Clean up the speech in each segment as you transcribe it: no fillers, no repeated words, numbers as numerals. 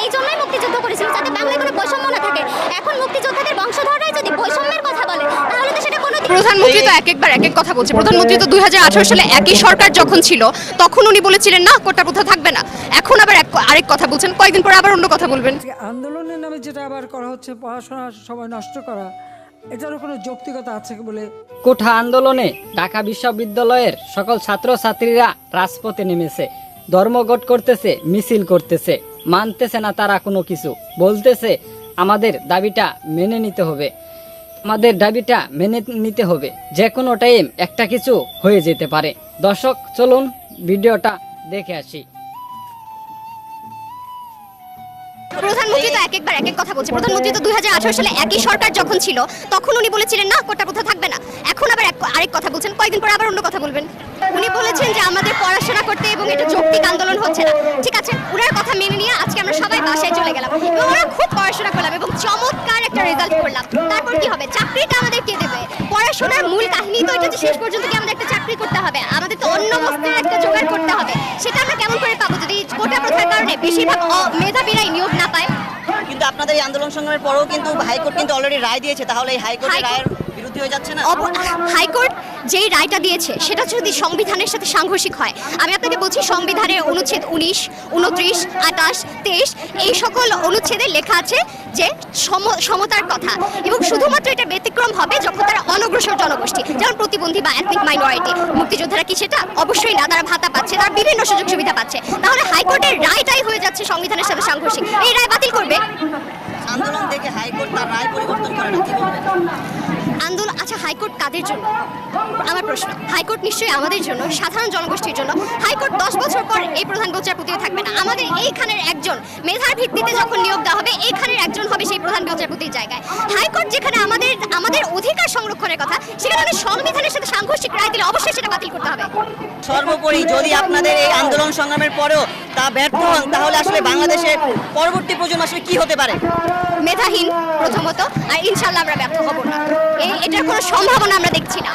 এই জন্যই মুক্তিযুদ্ধ করেছিল, যাতে বাংলায় কোনো বৈষম্য না থাকে। এখন মুক্তিযোদ্ধাদের বংশধররাই যদি বৈষম্যের কথা বলে, তাহলে তো সেটা কোনো প্রধানমন্ত্রী তো এক একবার এক এক কথা বলছে। প্রধানমন্ত্রী তো 2018 সালে একই সরকার যখন ছিল তখন উনি বলেছিলেন না কোটা প্রথা থাকবে না, এখন আবার আরেক কথা বলছেন, কয়েকদিন পরে আবার অন্য কথা বলবেন। আন্দোলনের নামে যেটা আবার করা হচ্ছে, পড়াশোনার সময় নষ্ট করা, এটারও কোনো যৌক্তিকতা আছে বলে কোঠা আন্দোলনে ঢাকা বিশ্ববিদ্যালয়ের সকল ছাত্রছাত্রীরা রাজপথে নেমেছে, ধর্মঘট করতেছে, মিছিল করতেছে, মানতেছে না তারা কোনো কিছু, বলতেছে আমাদের দাবিটা মেনে নিতে হবে, আমাদের দাবিটা মেনে নিতে হবে, যে কোনো টাইম একটা কিছু হয়ে যেতে পারে। দর্শক চলুন ভিডিওটা দেখে আসি। প্রধানমন্ত্রী তো এক একবার এক এক কথা বলছে। প্রধানমন্ত্রী তো 2018 সালে একই সরকার যখন ছিল তখন উনি বলেছিলেন না কোটা প্রথা থাকবে না, এখন আবার আরেক কথা বলছেন, কয়েকদিন পরে আবার অন্য কথা বলবেন। উনি বলেছেন যে আমাদের পড়াশোনা করতে এবং এটা যৌক্তিক আন্দোলন হচ্ছে না। ঠিক আছে, ওনার কথা মেনে নিয়ে আজকে আমরা সবাই বাসায় চলে গেলাম এবং আমরা খুব পড়াশোনা করলাম এবং চমৎকার একটা রেজাল্ট করলাম। তারপর কি হবে? চাকরিটা আমাদের কে দেবে? পড়াশোনার মূল কাহিনী তো এটা যে শেষ পর্যন্ত কি আমাদের একটা চাকরি করতে হবে, আমাদের তো অন্য বস্তুর একটা জোগাড় করতে হবে। সেটা আমরা কেমন করে পাবো যদি কোটা প্রথার কারণে বেশিরভাগ মেধাবীরাই নিয়োগ না পায়? কিন্তু আপনাদের এই আন্দোলন সংগ্রামের পরেও কিন্তু হাইকোর্ট কিন্তু অলরেডি রায় দিয়েছে, তাহলে এই হাইকোর্টের রায়ের বিরুদ্ধে হয়ে যাচ্ছে না? হাইকোর্ট যেই রায়টা দিয়েছে সেটা যদি সংবিধানের সাথে সাংঘর্ষিক হয়, আমি আপনাকে বলছি সংবিধানের অনুচ্ছেদ 19, 29, 28, 23 এই সকল অনুচ্ছেদে লেখা আছে যে সমতার কথা, এবং শুধুমাত্র এটা ব্যতিক্রম হবে যখন তারা অনগ্রসর জনগোষ্ঠী, যেমন প্রতিবন্ধী বা এথনিক মাইনরিটি। মুক্তিযোদ্ধারা কি সেটা? অবশ্যই না, তারা ভাতা পাচ্ছে, তারা বিভিন্ন সুযোগ সুবিধা পাচ্ছে। তাহলে হাইকোর্টের রায়টাই হয়ে যাচ্ছে সংবিধানের সাথে সাংঘর্ষিক, এই রায় বাতিল করবে। আন্দোলন দেখে হাইকোর্ট তার রায় পরিবর্তন করে না, কি বলবেন? আন্দোলন, আচ্ছা হাইকোর্ট কাদের জন্য? আমার প্রশ্ন, হাইকোর্ট নিশ্চয়ই আমাদের জন্য, সাধারণ জনগোষ্ঠীর জন্য। হাইকোর্ট 10 বছর পর এই প্রধান বিচারপতিও থাকবে না, আমাদের এইখানের একজন মেধার ভিত্তিতে যখন নিয়োগ দেওয়া হবে এইখানের একজন হবে সেই প্রধান বিচারপতির জায়গায়। হাইকোর্ট যেখানে আমাদের অধিকার সংরক্ষণের কথা, সেখানে সংবিধানের সাথে সাংঘর্ষিক রায় দিলে অবশ্যই সেটা বাতিল করতে হবে। সর্বোপরি যদি আপনাদের এই আন্দোলন সংগ্রামের পরেও তা ব্যর্থ হন, তাহলে আসলে বাংলাদেশের পরবর্তী প্রজন্ম আসলে কি হতে পারে? মেধাহীন প্রথমত, আর ইনশাল্লাহ আমরা ব্যর্থ হব না, এটার কোনো সম্ভাবনা আমরা দেখছি না।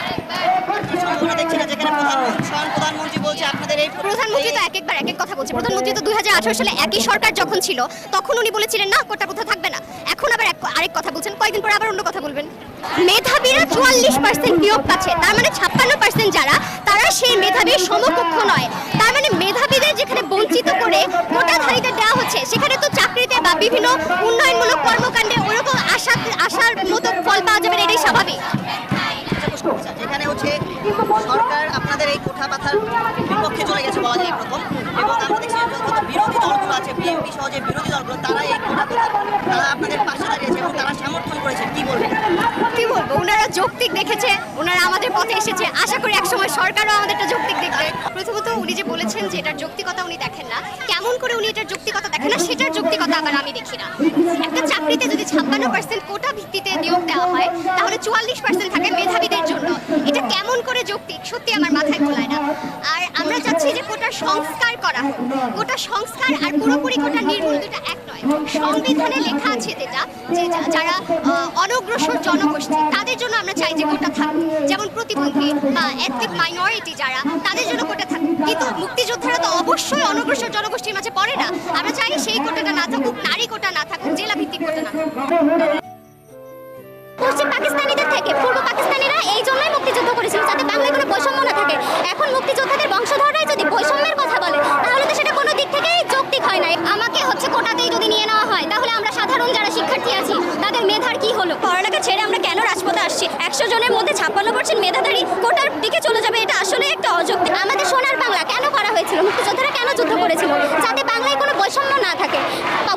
সম্ভাবনা দেখছি না, যেখানে প্রধানমন্ত্রী বলছে আপনাদের এই প্রধানমন্ত্রী তো এক একবার এক এক কথা বলছে। প্রধানমন্ত্রী তো 2018 সালে একই সরকার যখন ছিল তখন উনি বলেছিলেন না কোটা প্রথা থাকবে না, এখন আবার আরেক কথা বলছেন, কয়েকদিন পরে আবার অন্য কথা বলবেন। মেধাবীরা 44% নিয়োগ পাচ্ছে, তার মানে 56% যারা, তারা সেই মেধাবীর সমকক্ষ নয়। তার মানে মেধাবীদের যেখানে বঞ্চিত করে কোটাধারীদের দেওয়া হচ্ছে, সেখানে তো চাকরিতে বা বিভিন্ন উন্নয়নমূলক কর্মকাণ্ডে ওরকম আশার মতো ফল পাওয়া যাবে না, এটাই স্বাভাবিক। যেখানে হচ্ছে সরকার আপনাদের এই কোঠা পাথার বিপক্ষে চলে গেছে বলা যায় প্রথম, এবং আমরা দেখছি যত বিরোধী দলগুলো আছে, বিএনপি সহ যে বিরোধী দলগুলো, তারা এই কোঠা পাথার তারা আপনাদের পাশে দাঁড়িয়েছে এবং তারা সমর্থন করেছে, কি বলবেন? কি বলবো, ওনারা যৌক্তিক দেখেছে, ওনারা আমাদের পথে এসেছে, আশা করি একসময় সরকারও আমাদের একটা যৌক্তিক দেখবে। প্রথমত উনি যে বলেছেন যে এটার যৌক্তিকতা উনি দেখেন না, কেমন করে উনি এটার যৌক্তিকতা দেখেন না, সেটার যৌক্তিকতা আবার আমি দেখি না। একটা চাকরিতে যদি 56% কোটা ভিত্তিতে নিয়োগ দেওয়া হয়, তাহলে 44% থাকে মেধাবীদের জন্য, এটা কেমন করে যৌক্তিক? সত্যি আমার মাথায় গোলায় না। আর আমরা চাচ্ছি যে কোটার সংস্কার করা হোক। কোটা সংস্কার আর পুরোপুরি কোটা নির্মূল দুটা এক নয়। সংবিধানে লেখা আছে যেটা, যে যারা অনগ্রসর জনগোষ্ঠী তাদের জন্য আমরা চাই যে কোটা থাকুক, যেমন প্রতিবন্ধী বা এথনিক মাইনরিটি যারা, তাদের জন্য কোটা থাকুক। কিন্তু মুক্তিযোদ্ধারা তো অবশ্যই অনগ্রসর জনগোষ্ঠীর মাঝে পড়ে না, আমরা চাই সেই কোটাটা না থাকুক, নারী কোটা না থাকুক, জেলা ভিত্তিক কোটা না থাকুক। পশ্চিম পাকিস্তানিদের থেকে পূর্ব পাকিস্তানিরা এই জন্যই মুক্তিযুদ্ধ করেছিল, যাতে বাংলায় কোনো বৈষম্য না থাকে। এখন মুক্তিযোদ্ধাদের বংশধররাই যদি বৈষম্যের কথা বলে, তাহলে তো সেটা কোনো দিক থেকেই যৌক্তিক হয় না। আমাকে কোটাতেই যদি নিয়ে নেওয়া হয়, তাহলে আমরা সাধারণ যারা শিক্ষার্থী আছি তাদের মেধার কি হলো? পড়ালেখা ছেড়ে আমরা কেন রাজপথে আসছি? 100 জনের মধ্যে 56% মেধাধারী কোটার দিকে চলে যাবে, এটা আসলে একটা অযৌক্তিক। আমাদের সোনার বাংলা কেন করা হয়েছিল? মুক্তিযোদ্ধারা কেন যুদ্ধ করেছিল? যাতে বাংলায় কোনো বৈষম্য না থাকে।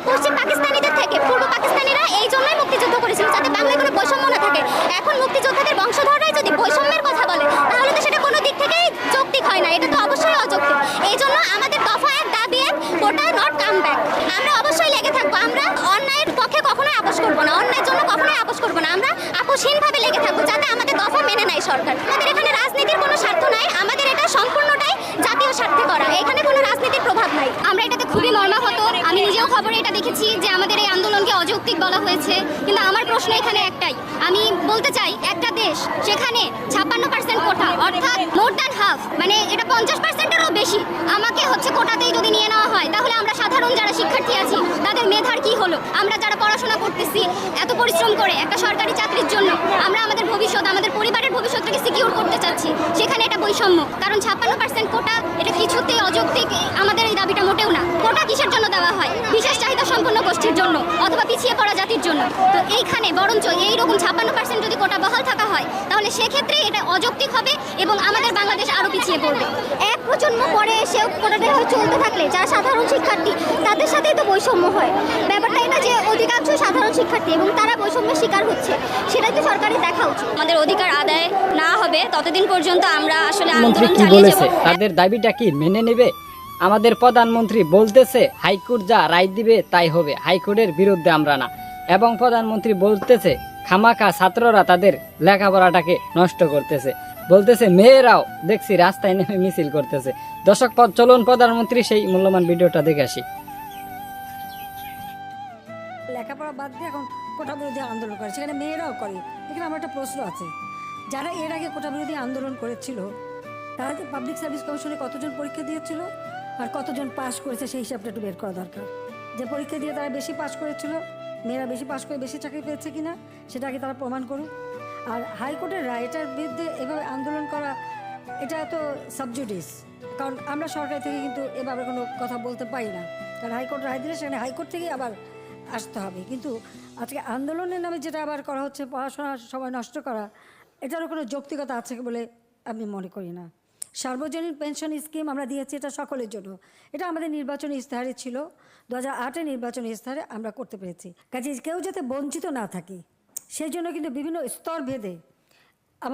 পশ্চিম পাকিস্তানিদের থেকে পূর্ব পাকিস্তানিরা এই জন্যই মুক্তিযুদ্ধ করেছিল, যাতে বাংলায় কোনো বৈষম্য না থাকে। এখন মুক্তিযোদ্ধাদের বংশধররাই যদি বৈষম্যের কথা বলে, তাহলে তো সেটা কোনো দিক থেকেই যৌক্তিক হয় না, এটা তো অবশ্যই অযৌক্তিক। এই জন্য আমাদের দফা এক, দাবি এক, কোটা নট কাম ব্যাক। আমরা অবশ্যই লেগে থাকবো, আমরা অন্যায়ের পক্ষে কখনোই আপোষ করবো না, অন্যায়ের জন্য কখনোই আপোষ করবো না। আমরা আপোষহীনভাবে লেগে থাকবো, যাতে আমাদের দফা মেনে নেয় সরকার। আমাদের এখানে রাজনীতির কোনো স্বার্থ নাই, আমাদের এটা সম্পূর্ণটাই জাতীয় স্বার্থে করা, এখানে কোনো রাজনীতির প্রভাব নাই। আমরা এটাতে খুবই মর্মাহত। আমি নিজেও খবরে এটা দেখেছি যে আমাদের এই আন্দোলনকে অযৌক্তিক বলা হয়েছে, কিন্তু আমার প্রশ্ন এখানে একটাই, আমি বলতে চাই একটা দেশ যেখানে 56% কোটা, অর্থাৎ মোর দ্যান হাফ, মানে এটা 50%-এরও বেশি, আমাকে কোটাতেই যদি নিয়ে নেওয়া হয়, তাহলে আমরা সাধারণ যারা শিক্ষার্থী আছি তাদের মেধার কি হলো? আমরা যারা পড়াশোনা করতেছি এত পরিশ্রম করে একটা সরকারি চাকরির জন্য, আমরা আমাদের ভবিষ্যৎ, আমাদের পরিবারের ভবিষ্যৎটাকে সিকিউর করতে চাচ্ছি, সেখানে এটা বৈষম্য। কারণ 56% কোটা এটা কিছুতেই অযৌক্তিক, আমাদের এই দাবিটা মোটেও না। কোটা কিসের জন্য দেওয়া হয়? বিশেষ চাহিদা সম্পন্ন গোষ্ঠীর জন্য অথবা পিছিয়ে পড়া জাতির জন্য। তো এইখানে বরঞ্চ এইরকম 56% যদি কোটা বহাল থাকা হয়, তাহলে সেক্ষেত্রে এটা অযৌক্তিক হবে এবং আমাদের বাংলাদেশ আরও পিছিয়ে পড়বে। এক প্রজন্ম পরে এসেও কোটাটা হয়ে চলতে থাকলে যারা সাধারণ শিক্ষার্থী তাদের সাথেই তো বৈষম্য হয়। ব্যাপারটা এটা যে অধিকাংশ সাধারণ শিক্ষার্থী এবং তারা বৈষম্যের শিকার হচ্ছে, সেটাই তো সরকারের দেখা উচিত। আমাদের অধিকার আদায় না হবে ততদিন পর্যন্ত আমরা আসলে মন্ত্রী আন্দোলন কি চালিয়ে যাব। বলেছে? তাদের দাবিটা কি মেনে নেবে? আমাদের প্রধানমন্ত্রী বলতেছে হাইকোর্ট যা রায় দিবে তাই হবে, হাইকোর্টের বিরুদ্ধে আমরা না। এবং প্রধানমন্ত্রী বলতেছে খামাখা ছাত্ররা তাদের লেখাপড়াটাকে নষ্ট করতেছে, বলতেছে মেয়েরাও দেখছি রাস্তায় নেমে মিছিল করতেছে। দর্শক চলুন প্রধানমন্ত্রী সেই মূল্যবান ভিডিওটা দেখে আসি। লেখাপড়া বাদ দিয়ে এখন কোটা বিরোধী আন্দোলন করে, সেখানে মেয়েরাও করে। এখানে আমার একটা প্রশ্ন আছে, যারা এর আগে কোটা বিরোধী আন্দোলন করেছিল তারা যে পাবলিক সার্ভিস কমিশনে কতজন পরীক্ষা দিয়েছিল আর কতজন পাশ করেছে সেই হিসাবটা একটু বের করা দরকার। যে পরীক্ষা দিয়ে তারা বেশি পাশ করেছিল, মেয়েরা বেশি পাশ করে বেশি চাকরি পেয়েছে কিনা সেটা আগে তারা প্রমাণ করুক। আর হাইকোর্টের রায় এটার বিরুদ্ধে এভাবে আন্দোলন করা এটা তো সাবজুডিস, কারণ আমরা সরকার থেকে কিন্তু এভাবে কোনো কথা বলতে পারি না, কারণ হাইকোর্ট রায় দিলে সেখানে হাইকোর্ট থেকেই আবার আসতে হবে। কিন্তু আজকে আন্দোলনের নামে যেটা আবার করা হচ্ছে, পড়াশোনার সময় নষ্ট করা, এটারও কোনো যৌক্তিকতা আছে বলে আমি মনে করি না। সার্বজনীন পেনশন স্কিম আমরা দিয়েছি, এটা সকলের জন্য, এটা আমাদের নির্বাচনী ইস্তাহারে ছিল, 2008-এ নির্বাচনী ইস্তাহারে আমরা করতে পেরেছি। কাজে কেউ যাতে বঞ্চিত না থাকে সেই জন্য কিন্তু বিভিন্ন স্তর ভেদে